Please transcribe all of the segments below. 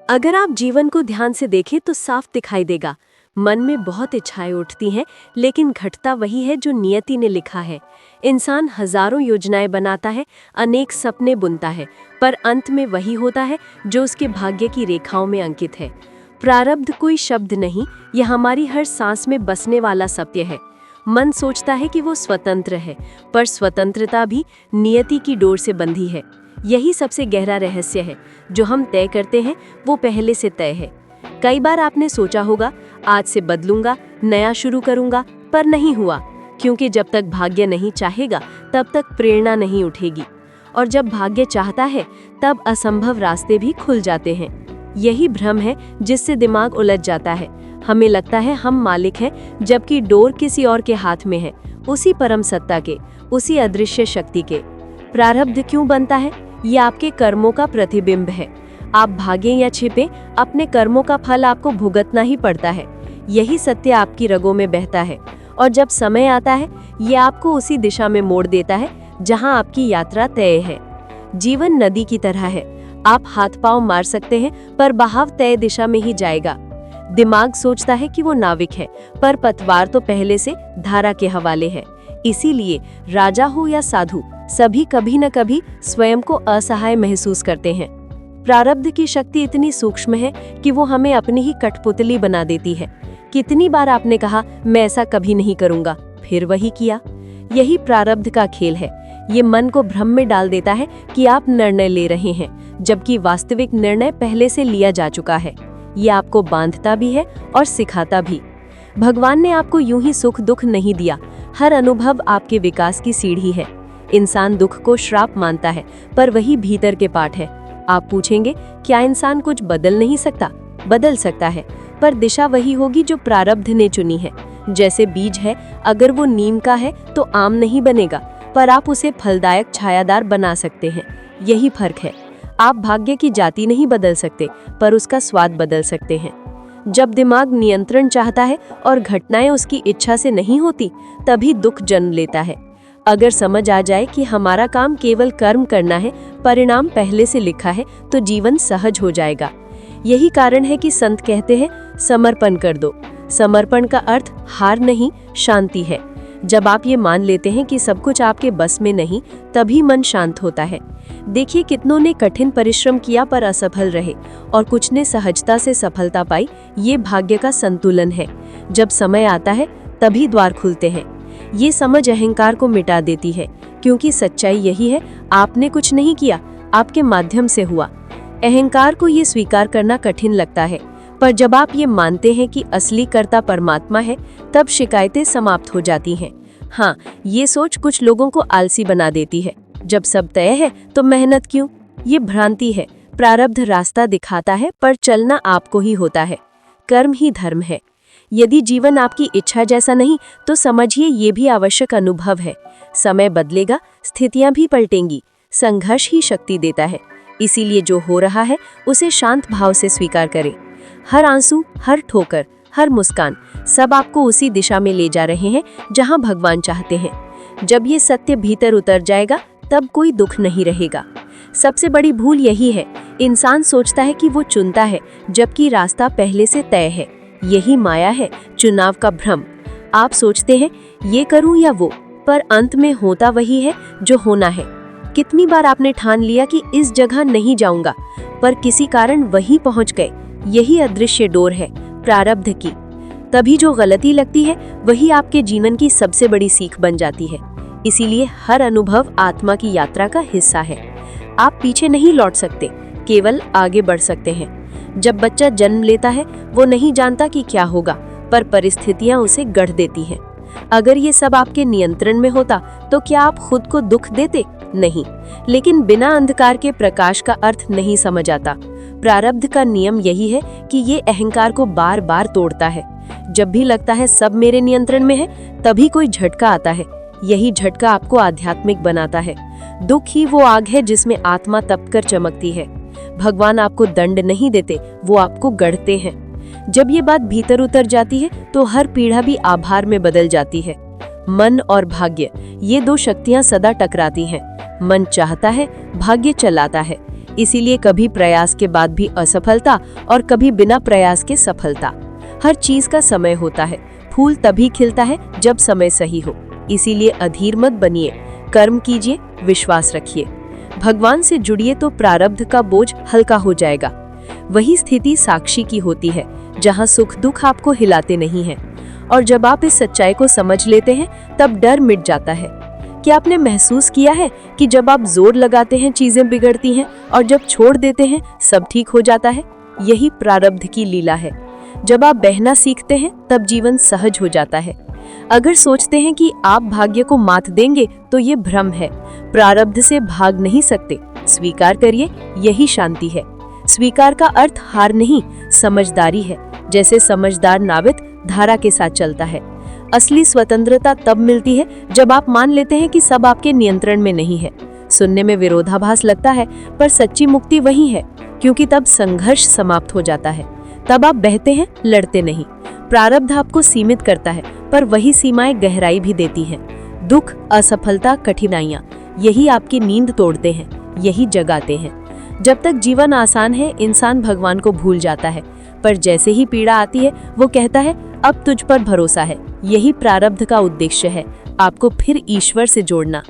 अगर आप जीवन को ध्यान से देखें तो साफ दिखाई देगा। मन में बहुत इच्छाएं उठती हैं, लेकिन घटता वही है जो नियति ने लिखा है। इंसान हजारों योजनाएं बनाता है, अनेक सपने बुनता है, पर अंत में वही होता है जो उसके भाग्य की रेखाओं में अंकित है। प्रारब्ध कोई शब्द नहीं, यह हमारी हर सांस में बसने वाला सत्य है। मन सोचता है कि वो स्वतंत्र है, पर स्वतंत्रता भी नियति की डोर से बंधी है। यही सबसे गहरा रहस्य है। जो हम तय करते हैं वो पहले से तय है। कई बार आपने सोचा होगा, आज से बदलूंगा, नया शुरू करूंगा, पर नहीं हुआ, क्योंकि जब तक भाग्य नहीं चाहेगा तब तक प्रेरणा नहीं उठेगी। और जब भाग्य चाहता है तब असंभव रास्ते भी खुल जाते हैं। यही भ्रम है जिससे दिमाग उलझ जाता है। हमें लगता है हम मालिक हैं, जबकि डोर किसी और के हाथ में है, उसी परम सत्ता के, उसी अदृश्य शक्ति के। प्रारब्ध क्यों बनता है? ये आपके कर्मों का प्रतिबिंब है। आप भागें या छिपें, अपने कर्मों का फल आपको भुगतना ही पड़ता है। यही सत्य आपकी रगों में बहता है, और जब समय आता है ये आपको उसी दिशा में मोड़ देता है जहां आपकी यात्रा तय है। जीवन नदी की तरह है, आप हाथ पांव मार सकते हैं, पर बहाव तय दिशा में ही जाएगा। दिमाग सोचता है कि वो नाविक है, पर पतवार तो पहले से धारा के हवाले है। इसीलिए राजा हो या साधु, सभी कभी न कभी स्वयं को असहाय महसूस करते हैं। प्रारब्ध की शक्ति इतनी सूक्ष्म है कि वो हमें अपनी ही कठपुतली बना देती है। कितनी बार आपने कहा, मैं ऐसा कभी नहीं करूंगा, फिर वही किया। यही प्रारब्ध का खेल है। ये मन को भ्रम में डाल देता है कि आप निर्णय ले रहे हैं, जबकि वास्तविक निर्णय पहले से लिया जा चुका है। ये आपको बांधता भी है और सिखाता भी। भगवान ने आपको यूं ही सुख दुख नहीं दिया। हर अनुभव आपके विकास की सीढ़ी है। इंसान दुख को श्राप मानता है, पर वही भीतर के पाठ है। आप पूछेंगे, क्या इंसान कुछ बदल नहीं सकता? बदल सकता है, पर दिशा वही होगी जो प्रारब्ध ने चुनी है। जैसे बीज है, अगर वो नीम का है तो आम नहीं बनेगा, पर आप उसे फलदायक छायादार बना सकते हैं। यही फर्क है। आप भाग्य की जाति नहीं बदल सकते, पर उसका स्वाद बदल सकते हैं। जब दिमाग नियंत्रण चाहता है और घटनाएं उसकी इच्छा से नहीं होती, तभी दुख जन्म लेता है। अगर समझ आ जाए कि हमारा काम केवल कर्म करना है, परिणाम पहले से लिखा है, तो जीवन सहज हो जाएगा। यही कारण है कि संत कहते हैं, समर्पण कर दो। समर्पण का अर्थ हार नहीं, शांति है। जब आप ये मान लेते हैं कि सब कुछ आपके बस में नहीं, तभी मन शांत होता है। देखिए, कितनों ने कठिन परिश्रम किया पर असफल रहे, और कुछ ने सहजता से सफलता पाई। ये भाग्य का संतुलन है। जब समय आता है तभी द्वार खुलते हैं। ये समझ अहंकार को मिटा देती है, क्योंकि सच्चाई यही है, आपने कुछ नहीं किया, आपके माध्यम से हुआ। अहंकार को ये स्वीकार करना कठिन लगता है, पर जब आप ये मानते हैं कि असली कर्ता परमात्मा है, तब शिकायतें समाप्त हो जाती हैं। हाँ, ये सोच कुछ लोगों को आलसी बना देती है। जब सब तय है तो मेहनत क्यों? ये भ्रांति है। प्रारब्ध रास्ता दिखाता है, पर चलना आपको ही होता है। कर्म ही धर्म है। यदि जीवन आपकी इच्छा जैसा नहीं, तो समझिए ये भी आवश्यक अनुभव है। समय बदलेगा, स्थितियां भी पलटेंगी। संघर्ष ही शक्ति देता है। इसीलिए जो हो रहा है उसे शांत भाव से स्वीकार करें। हर आंसू, हर ठोकर, हर मुस्कान, सब आपको उसी दिशा में ले जा रहे हैं जहां भगवान चाहते हैं। जब ये सत्य भीतर उतर जाएगा, तब कोई दुख नहीं रहेगा। सबसे बड़ी भूल यही है, इंसान सोचता है कि वो चुनता है, जबकि रास्ता पहले से तय है। यही माया है, चुनाव का भ्रम। आप सोचते हैं ये करूं या वो, पर अंत में होता वही है जो होना है। कितनी बार आपने ठान लिया कि इस जगह नहीं जाऊंगा, पर किसी कारण वहीं पहुंच गए। यही अदृश्य डोर है प्रारब्ध की। तभी जो गलती लगती है वही आपके जीवन की सबसे बड़ी सीख बन जाती है। इसीलिए हर अनुभव आत्मा की यात्रा का हिस्सा है। आप पीछे नहीं लौट सकते, केवल आगे बढ़ सकते हैं। जब बच्चा जन्म लेता है, वो नहीं जानता कि क्या होगा, पर परिस्थितियां उसे गढ़ देती हैं। अगर ये सब आपके नियंत्रण में होता, तो क्या आप खुद को दुख देते? नहीं। लेकिन बिना अंधकार के प्रकाश का अर्थ नहीं समझ आता। प्रारब्ध का नियम यही है कि ये अहंकार को बार बार तोड़ता है। जब भी लगता है सब मेरे नियंत्रण में है, तभी कोई झटका आता है। यही झटका आपको आध्यात्मिक बनाता है। दुख ही वो आग है जिसमें आत्मा तपकर चमकती है। भगवान आपको दंड नहीं देते, वो आपको गढ़ते हैं। जब ये बात भीतर उतर जाती है, तो हर पीड़ा भी आभार में बदल जाती है। मन और भाग्य, ये दो शक्तियां सदा टकराती हैं। मन चाहता है, भाग्य चलाता है। इसीलिए कभी प्रयास के बाद भी असफलता और कभी बिना प्रयास के सफलता। हर चीज का समय होता है। फूल तभी खिलता है जब समय सही हो। इसीलिए अधीर मत बनिए, कर्म कीजिए, विश्वास रखिए, भगवान से जुड़िए तो प्रारब्ध का बोझ हल्का हो जाएगा। वही स्थिति साक्षी की होती है जहां सुख दुख आपको हिलाते नहीं हैं। और जब आप इस सच्चाई को समझ लेते हैं तब डर मिट जाता है। क्या आपने महसूस किया है कि जब आप जोर लगाते हैं चीजें बिगड़ती हैं और जब छोड़ देते हैं सब ठीक हो जाता है? यही प्रारब्ध की लीला है। जब आप बहना सीखते हैं तब जीवन सहज हो जाता है। अगर सोचते हैं कि आप भाग्य को मात देंगे तो ये भ्रम है। प्रारब्ध से भाग नहीं सकते। स्वीकार करिए, यही शांति है। स्वीकार का अर्थ हार नहीं, समझदारी है। जैसे समझदार नाविक धारा के साथ चलता है। असली स्वतंत्रता तब मिलती है जब आप मान लेते हैं कि सब आपके नियंत्रण में नहीं है। सुनने में विरोधाभास लगता है, पर सच्ची मुक्ति वही है, क्योंकि तब संघर्ष समाप्त हो जाता है। तब आप बहते हैं, लड़ते नहीं। प्रारब्ध आपको सीमित करता है, पर वही सीमाएं गहराई भी देती हैं। दुख, असफलता, कठिनाइयां, यही आपकी नींद तोड़ते हैं, यही जगाते हैं। जब तक जीवन आसान है इंसान भगवान को भूल जाता है, पर जैसे ही पीड़ा आती है वो कहता है अब तुझ पर भरोसा है। यही प्रारब्ध का उद्देश्य है, आपको फिर ईश्वर से जोड़ना।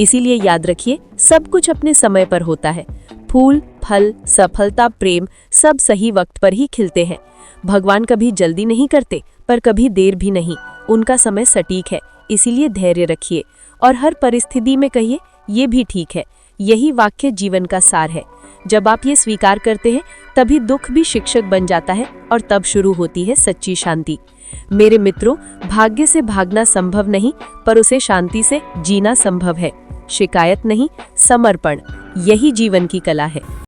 इसीलिए याद रखिए, सब कुछ अपने समय पर होता है। फूल, फल, सफलता, प्रेम सब सही वक्त पर ही खिलते हैं। भगवान कभी जल्दी नहीं करते, पर कभी देर भी नहीं। उनका समय सटीक है, इसीलिए धैर्य रखिए और हर परिस्थिति में कहिए ये भी ठीक है। यही वाक्य जीवन का सार है। जब आप ये स्वीकार करते हैं तभी दुख भी शिक्षक बन जाता है और तब शुरू होती है सच्ची शांति। मेरे मित्रों, भाग्य से भागना संभव नहीं, पर उसे शांति से जीना संभव है। शिकायत नहीं, समर्पण, यही जीवन की कला है।